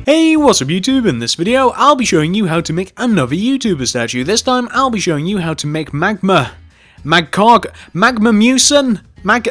Hey, what's up YouTube? In this video, I'll be showing you how to make another YouTuber statue. This time, I'll be showing you how to make Magmamusen?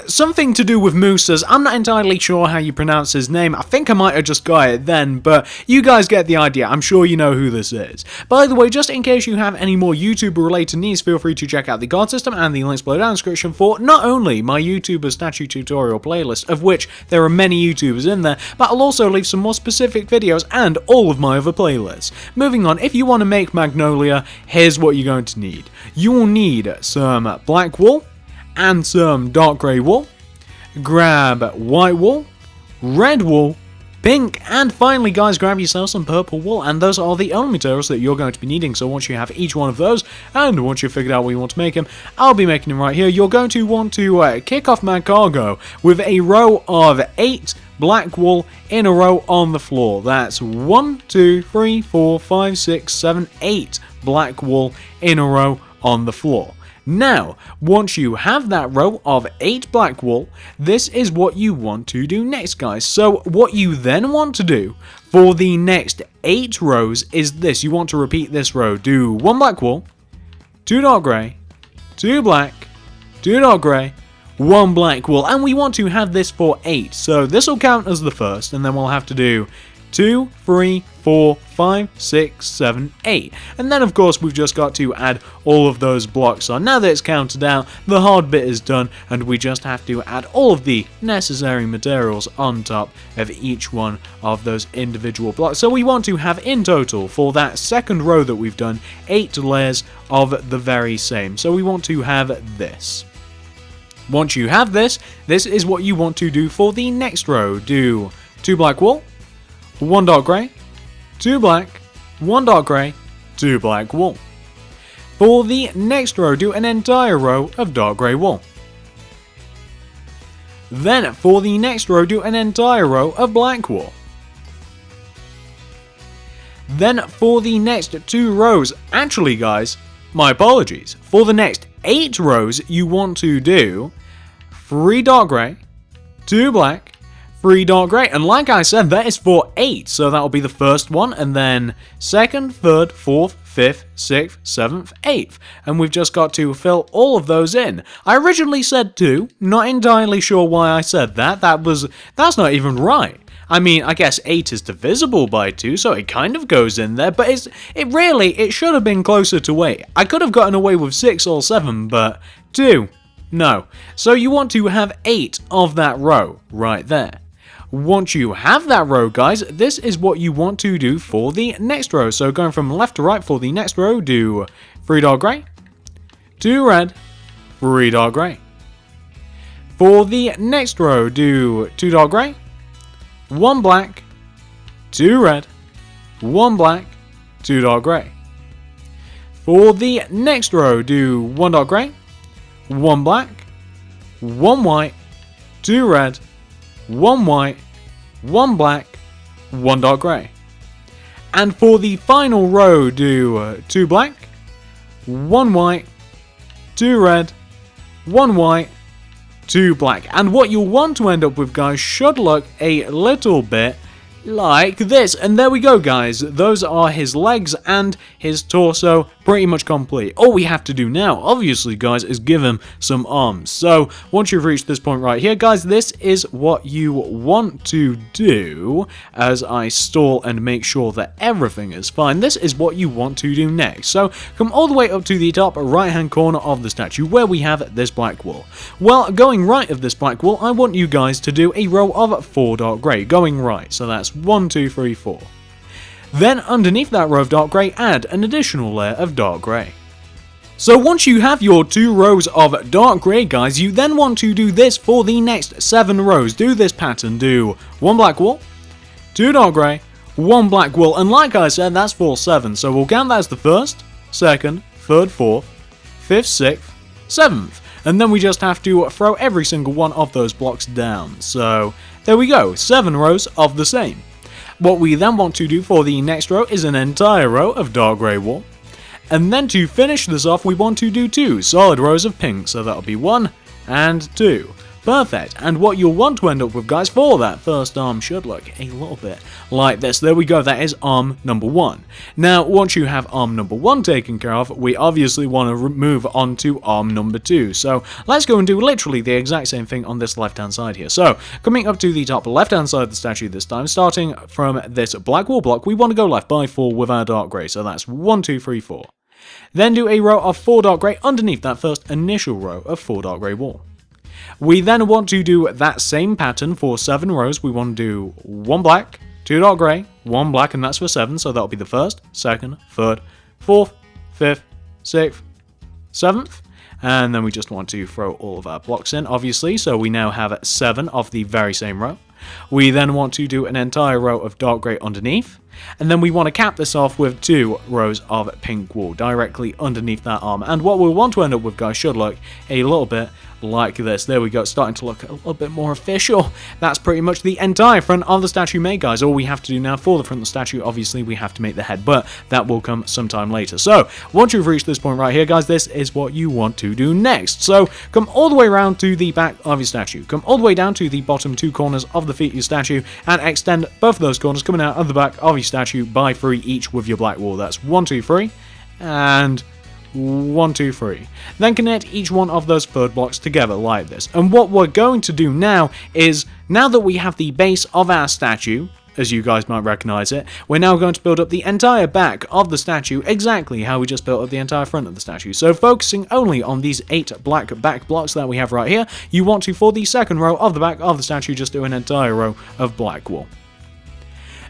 Something to do with mooses. I'm not entirely sure how you pronounce his name. I think I might have just got it then, but you guys get the idea. I'm sure you know who this is. By the way, just in case you have any more YouTuber related needs, feel free to check out the card system and the links below down in the description for not only my YouTuber statue tutorial playlist, of which there are many YouTubers in there, but I'll also leave some more specific videos and all of my other playlists. Moving on, if you want to make Magnolia, here's what you're going to need. You will need some black wool and some dark grey wool. Grab white wool, red wool, pink, and finally guys, grab yourself some purple wool, and those are the only materials that you're going to be needing. So once you have each one of those, and once you've figured out what you want to make him, I'll be making him right here. You're going to want to kick off my cargo with a row of 8 black wool in a row on the floor. That's 1, 2, 3, 4, 5, 6, 7, 8 black wool in a row on the floor. Now, once you have that row of 8 black wool, this is what you want to do next, guys. So what you then want to do for the next 8 rows is this. You want to repeat this row. Do 1 black wool, 2 dark grey, 2 black, 2 dark grey, 1 black wool. And we want to have this for 8. So this will count as the first, and then we'll have to do 2, 3, 4, 5, 6, 7, 8. And then of course we've just got to add all of those blocks on. Now that it's counted out, the hard bit is done, and we just have to add all of the necessary materials on top of each one of those individual blocks. So we want to have in total, for that second row that we've done, 8 layers of the very same. So we want to have this. Once you have this, this is what you want to do for the next row. Do 2 black wool, 1 dark grey, 2 black, 1 dark grey, 2 black wool. For the next row, do an entire row of dark grey wool. Then for the next row, do an entire row of black wool. Then for the next 2 rows, actually guys, my apologies, for the next 8 rows, you want to do 3 dark grey, 2 black, 3 dark grey, and like I said, that is for 8, so that'll be the first one, and then 2nd, 3rd, 4th, 5th, 6th, 7th, 8th, and we've just got to fill all of those in. I originally said 2, not entirely sure why I said that, that's not even right. I mean, I guess 8 is divisible by 2, so it kind of goes in there, but it should have been closer to 8. I could have gotten away with 6 or 7, but 2, no. So you want to have 8 of that row right there. Once you have that row, guys, this is what you want to do for the next row. So going from left to right for the next row, do 3 dark grey, 2 red, 3 dark grey. For the next row, do 2 dark grey, 1 black, 2 red, 1 black, 2 dark grey. For the next row, do 1 dark grey, 1 black, 1 white, 2 red, 1 white, 1 black, 1 dark grey. And for the final row, do 2 black, 1 white, 2 red, 1 white, 2 black. And what you'll want to end up with, guys, should look a little bit like this. And there we go, guys. Those are his legs and his torso, pretty much complete. All we have to do now, obviously, guys, is give him some arms. So once you've reached this point right here, guys, this is what you want to do. As I stall and make sure that everything is fine, this is what you want to do next. So come all the way up to the top right hand corner of the statue where we have this black wool. Well, going right of this black wool, I want you guys to do a row of 4 dark grey, going right. So that's 1, 2, 3, 4. Then underneath that row of dark grey, add an additional layer of dark grey. So once you have your 2 rows of dark grey, guys, you then want to do this for the next 7 rows. Do this pattern. Do 1 black wool, 2 dark grey, 1 black wool, and like I said, that's for 7. So we'll count that as the 1st, 2nd, 3rd, 4th, 5th, 6th, 7th. And then we just have to throw every single one of those blocks down. So there we go, 7 rows of the same. What we then want to do for the next row is an entire row of dark grey wool. And then to finish this off, we want to do 2 solid rows of pink, so that'll be 1 and 2. Perfect. And what you'll want to end up with, guys, for that first arm should look a little bit like this. There we go. That is arm number 1. Now, once you have arm number 1 taken care of, we obviously want to move on to arm number 2. So let's go and do literally the exact same thing on this left-hand side here. So coming up to the top left-hand side of the statue this time, starting from this black wall block, we want to go left by 4 with our dark grey. So that's 1, 2, 3, 4. Then do a row of 4 dark grey underneath that first initial row of 4 dark grey wall. We then want to do that same pattern for 7 rows. We want to do 1 black, 2 dark grey, 1 black, and that's for 7. So that'll be the first, second, third, fourth, fifth, sixth, 7th. And then we just want to throw all of our blocks in, obviously. So we now have 7 of the very same row. We then want to do an entire row of dark grey underneath. And then we want to cap this off with 2 rows of pink wool directly underneath that arm. And what we'll want to end up with, guys, should look a little bit like this. There we go, it's starting to look a little bit more official. That's pretty much the entire front of the statue made, guys. All we have to do now for the front of the statue, obviously, we have to make the head, but that will come sometime later. So, once you've reached this point right here, guys, this is what you want to do next. So, come all the way around to the back of your statue. Come all the way down to the bottom 2 corners of the feet of your statue, and extend both of those corners coming out of the back of your statue by 3 each with your black wool. That's 1, 2, 3, and 1, 2, 3. Then connect each one of those third blocks together like this. And what we're going to do now is, now that we have the base of our statue, as you guys might recognize it, we're now going to build up the entire back of the statue exactly how we just built up the entire front of the statue. So focusing only on these 8 black back blocks that we have right here, you want to, for the second row of the back of the statue, just do an entire row of black wool.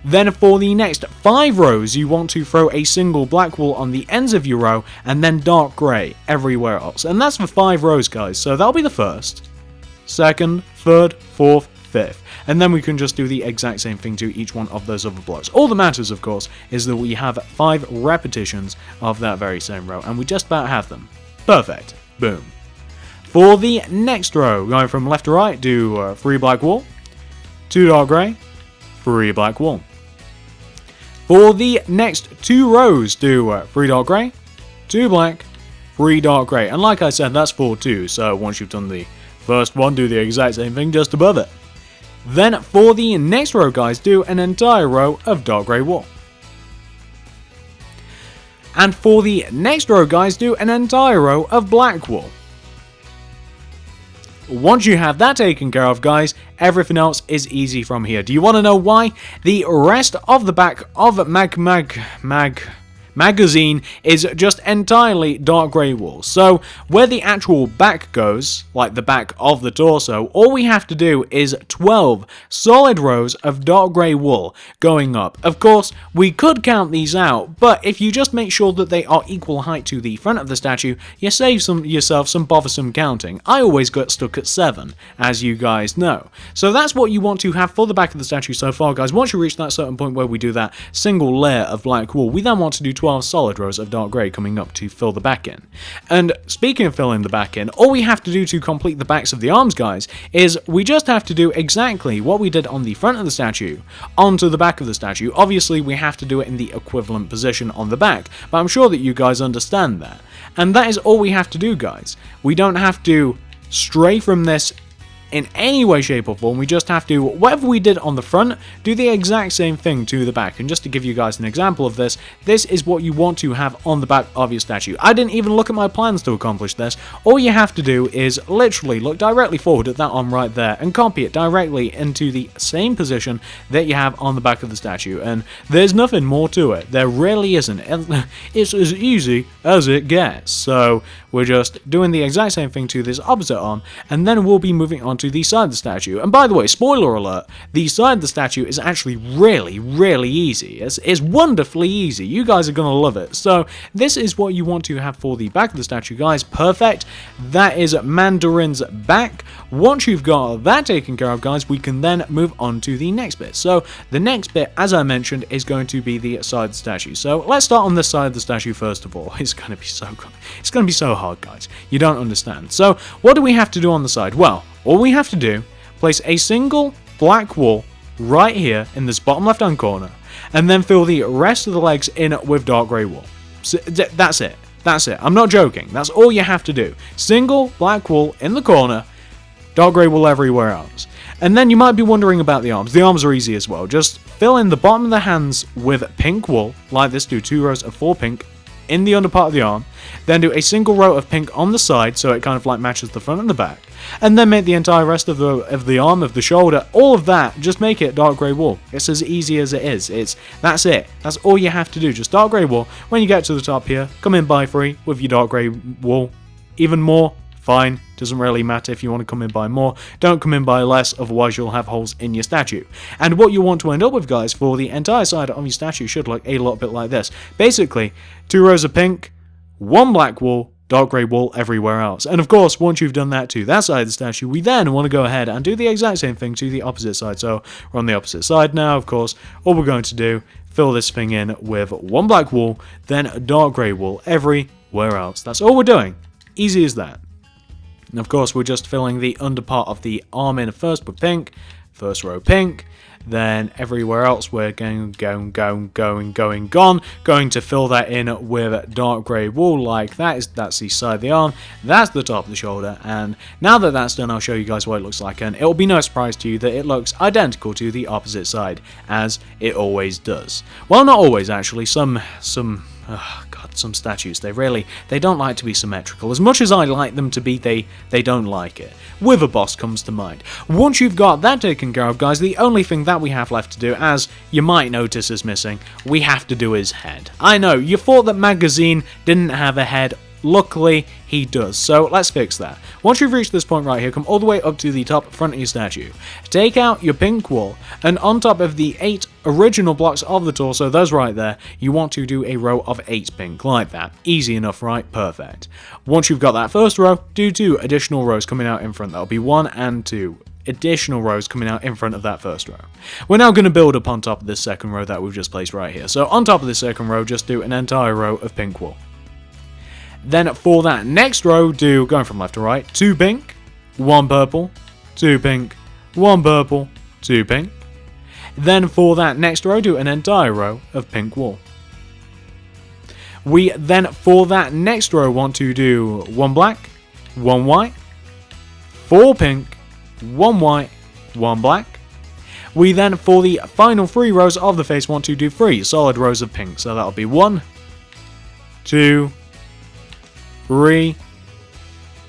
Then for the next 5 rows, you want to throw a single black wool on the ends of your row, and then dark grey everywhere else. And that's for 5 rows, guys. So that'll be the first, second, third, fourth, fifth. And then we can just do the exact same thing to each one of those other blocks. All that matters, of course, is that we have 5 repetitions of that very same row, and we just about have them. Perfect. Boom. For the next row, going from left to right, do 3 black wool, 2 dark grey, 3 black wool. For the next 2 rows, do 3 dark grey, 2 black, 3 dark grey. And like I said, that's for 2, so once you've done the first one, do the exact same thing just above it. Then for the next row, guys, do an entire row of dark grey wool. And for the next row, guys, do an entire row of black wool. Once you have that taken care of, guys, everything else is easy from here. Do you want to know why? The rest of the back of Magmamusen is just entirely dark grey wool. So where the actual back goes, like the back of the torso, all we have to do is 12 solid rows of dark grey wool going up. Of course, we could count these out, but if you just make sure that they are equal height to the front of the statue, you save yourself some bothersome counting. I always got stuck at 7, as you guys know. So that's what you want to have for the back of the statue so far, guys. Once you reach that certain point where we do that single layer of black wool, we then want to do 12 solid rows of dark grey coming up to fill the back in. And speaking of filling the back in, all we have to do to complete the backs of the arms, guys, is we just have to do exactly what we did on the front of the statue onto the back of the statue. Obviously, we have to do it in the equivalent position on the back, but I'm sure that you guys understand that. And that is all we have to do, guys. We don't have to stray from this in any way, shape, or form. We just have to, whatever we did on the front, do the exact same thing to the back. And just to give you guys an example of this, this is what you want to have on the back of your statue. I didn't even look at my plans to accomplish this. All you have to do is literally look directly forward at that arm right there and copy it directly into the same position that you have on the back of the statue. And there's nothing more to it. There really isn't. It's as easy as it gets. So we're just doing the exact same thing to this opposite arm, and then we'll be moving on to the side of the statue. And by the way, spoiler alert, the side of the statue is actually really, really easy. It's wonderfully easy. You guys are going to love it. So this is what you want to have for the back of the statue, guys. Perfect. That is Mandarin's back. Once you've got that taken care of, guys, we can then move on to the next bit. So the next bit, as I mentioned, is going to be the side of the statue. So let's start on this side of the statue first of all. It's going to be so hard, guys. You don't understand. So what do we have to do on the side? Well, all we have to do, place a single black wool right here in this bottom left hand corner, and then fill the rest of the legs in with dark grey wool. So, that's it. That's it. I'm not joking. That's all you have to do. Single black wool in the corner, dark grey wool everywhere else. And then you might be wondering about the arms. The arms are easy as well. Just fill in the bottom of the hands with pink wool, like this. Do 2 rows of 4 pink in the under part of the arm. Then do a single row of pink on the side, so it kind of like matches the front and the back. And then make the entire rest of the arm, of the shoulder, all of that, just make it dark grey wool. It's as easy as it is. That's it. That's all you have to do. Just dark grey wool. When you get to the top here, come in buy free with your dark grey wool. Even more, fine. Doesn't really matter if you want to come in by more. Don't come in by less, otherwise you'll have holes in your statue. And what you want to end up with, guys, for the entire side of your statue should look a little bit like this. Basically, 2 rows of pink, 1 black wool, dark grey wool everywhere else. And of course, once you've done that to that side of the statue, we then want to go ahead and do the exact same thing to the opposite side. So we're on the opposite side now, of course. All we're going to do, fill this thing in with 1 black wool, then dark grey wool everywhere else. That's all we're doing. Easy as that. And of course, we're just filling the under part of the arm in first with pink, first row pink, then everywhere else we're going to fill that in with dark grey wool like that. That's the side of the arm, that's the top of the shoulder, and now that that's done, I'll show you guys what it looks like, and it'll be no surprise to you that it looks identical to the opposite side, as it always does. Well, not always actually, some statues, they don't like to be symmetrical. As much as I like them to be, they don't like it. Wither Boss comes to mind. Once you've got that taken care of, guys, the only thing that we have left to do, as you might notice is missing, we have to do his head. I know, you thought that Magmamusen didn't have a head. Luckily, he does. So let's fix that. Once you've reached this point right here, come all the way up to the top front of your statue. Take out your pink wool, and on top of the 8 original blocks of the torso, those right there, you want to do a row of 8 pink, like that. Easy enough, right? Perfect. Once you've got that first row, do 2 additional rows coming out in front. That'll be 1 and 2 additional rows coming out in front of that first row. We're now going to build up on top of this second row that we've just placed right here. So on top of this second row, just do an entire row of pink wool. Then for that next row, do, going from left to right, 2 pink, 1 purple, 2 pink, 1 purple, 2 pink. Then for that next row, do an entire row of pink wool. We then, for that next row, want to do 1 black, 1 white, 4 pink, 1 white, 1 black. We then, for the final 3 rows of the face, want to do 3 solid rows of pink. So that'll be 1, 2, 3,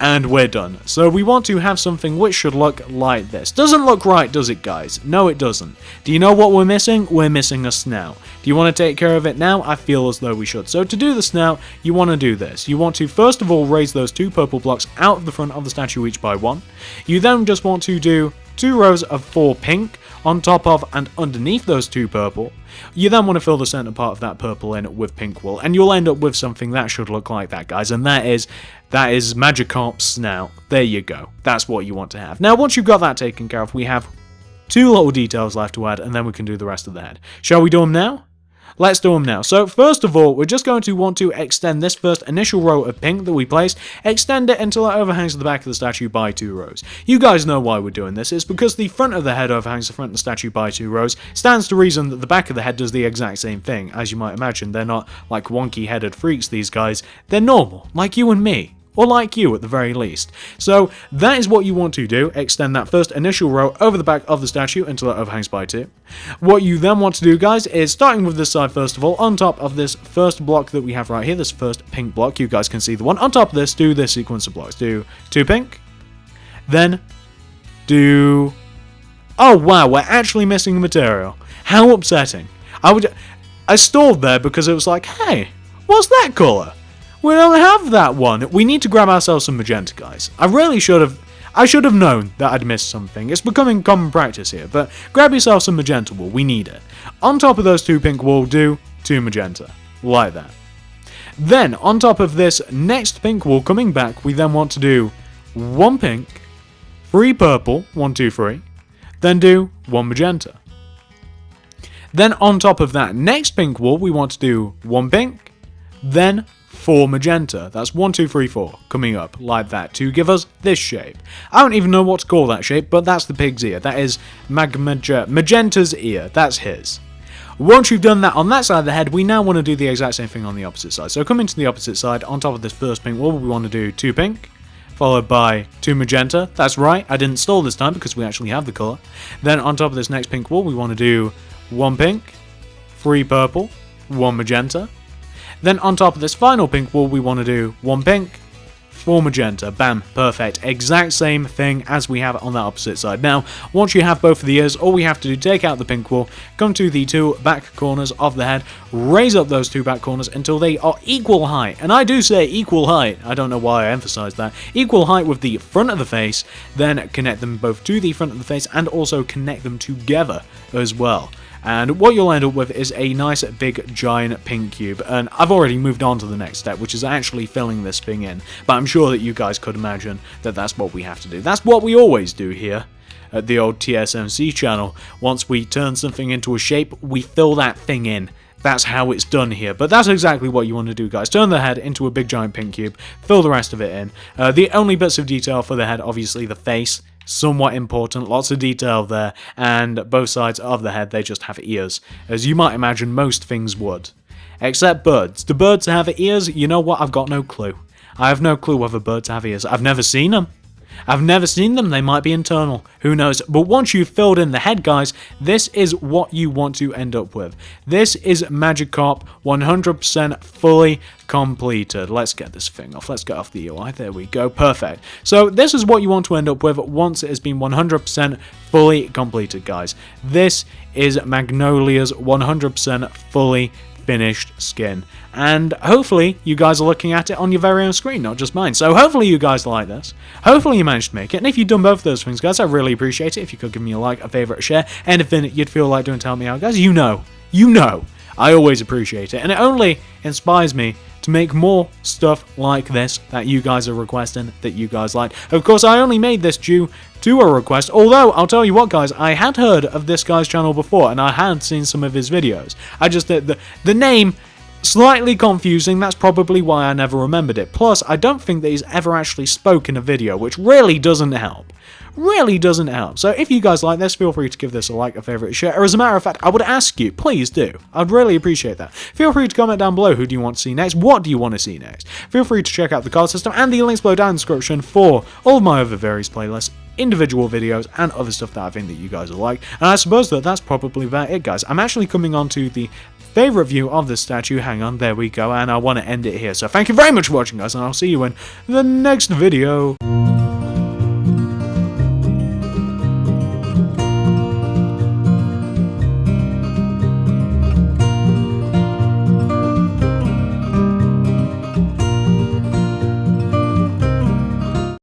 and we're done. So we want to have something which should look like this. Doesn't look right, does it, guys? No, it doesn't. Do you know what we're missing? We're missing a snout. Do you want to take care of it now? I feel as though we should. So to do the snout, you want to do this. You want to first of all raise those 2 purple blocks out of the front of the statue each by 1. You then just want to do 2 rows of 4 pink on top of and underneath those 2 purple. You then want to fill the center part of that purple in with pink wool, and you'll end up with something that should look like that, guys, and that is Magikarp's snout. There you go. That's what you want to have. Now, once you've got that taken care of, we have 2 little details left to add, and then we can do the rest of the head. Shall we do them now? Let's do them now. So first of all, we're just going to want to extend this first initial row of pink that we placed, extend it until it overhangs the back of the statue by 2 rows. You guys know why we're doing this. It's because the front of the head overhangs the front of the statue by 2 rows. Stands to reason that the back of the head does the exact same thing. As you might imagine, they're not like wonky-headed freaks, these guys. They're normal, like you and me. Or like you at the very least. So that is what you want to do, extend that first initial row over the back of the statue until it overhangs by 2. What you then want to do, guys, is starting with this side first of all, on top of this first block that we have right here, this first pink block, you guys can see the one, on top of this, do this sequence of blocks. Do 2 pink, then do... Oh wow, we're actually missing the material. How upsetting. I stalled there because it was like, hey, what's that colour? We don't have that one. We need to grab ourselves some magenta, guys. I should have known that I'd missed something. It's becoming common practice here, but grab yourself some magenta wool. We need it. On top of those 2 pink wool, do 2 magenta. Like that. Then, on top of this next pink wool coming back, we then want to do 1 pink, 3 purple, 1, 2, 3, then do 1 magenta. Then, on top of that next pink wool, we want to do 1 pink, then 4 magenta. That's 1, 2, 3, 4 coming up like that to give us this shape. I don't even know what to call that shape, but that's the pig's ear. That is Magenta's ear. That's his. Once you've done that on that side of the head, we now want to do the exact same thing on the opposite side. So come into the opposite side. On top of this first pink wool, we want to do 2 pink, followed by 2 magenta. That's right, I didn't stall this time because we actually have the colour. Then on top of this next pink wall, we want to do 1 pink, 3 purple, 1 magenta. Then on top of this final pink wall, we want to do 1 pink, 4 magenta. Bam, perfect. Exact same thing as we have on the opposite side. Now, once you have both of the ears, all we have to do, take out the pink wall, come to the 2 back corners of the head, raise up those 2 back corners until they are equal height. And I do say equal height. I don't know why I emphasize that. Equal height with the front of the face, then connect them both to the front of the face and also connect them together as well. And what you'll end up with is a nice big giant pink cube, and I've already moved on to the next step, which is actually filling this thing in, but I'm sure that you guys could imagine that that's what we have to do. That's what we always do here at the old TSMC channel. Once we turn something into a shape, we fill that thing in. That's how it's done here, but that's exactly what you want to do, guys. Turn the head into a big giant pink cube, fill the rest of it in. The only bits of detail for the head, obviously the face, somewhat important, lots of detail there, and both sides of the head, they just have ears, as you might imagine most things would. Except birds. Do birds have ears? You know what, I've got no clue. I have no clue whether birds have ears. I've never seen them. They might be internal, who knows. But once you've filled in the head, guys, this is what you want to end up with. This is Magikarp 100% fully completed. Let's get this thing off. Let's get off the UI. There we go. Perfect. So this is what you want to end up with once it has been 100% fully completed, guys. This is Magnolia's 100% fully finished skin, and hopefully you guys are looking at it on your very own screen, not just mine. So hopefully you guys like this, hopefully you managed to make it, and if you've done both of those things, guys, I really appreciate it if you could give me a like, a favorite, a share, anything you'd feel like doing to help me out, guys. You know I always appreciate it, and it only inspires me to make more stuff like this that you guys are requesting, that you guys like. Of course, I only made this due to a request, although I'll tell you what, guys, I had heard of this guy's channel before and I had seen some of his videos. I just the name slightly confusing. That's probably why I never remembered it. Plus, I don't think that he's ever actually spoken a video, which really doesn't help. So if you guys like this, feel free to give this a like, a favorite, a share, or as a matter of fact, I would ask you, please do. I'd really appreciate that. Feel free to comment down below, who do you want to see next, what do you want to see next. Feel free to check out the card system and the links below down in the description for all of my other various playlists, individual videos, and other stuff that I think that you guys will like. And I suppose that that's probably about it, guys. I'm actually coming on to the favorite view of this statue. Hang on, there we go, and I want to end it here. So thank you very much for watching, guys, and I'll see you in the next video.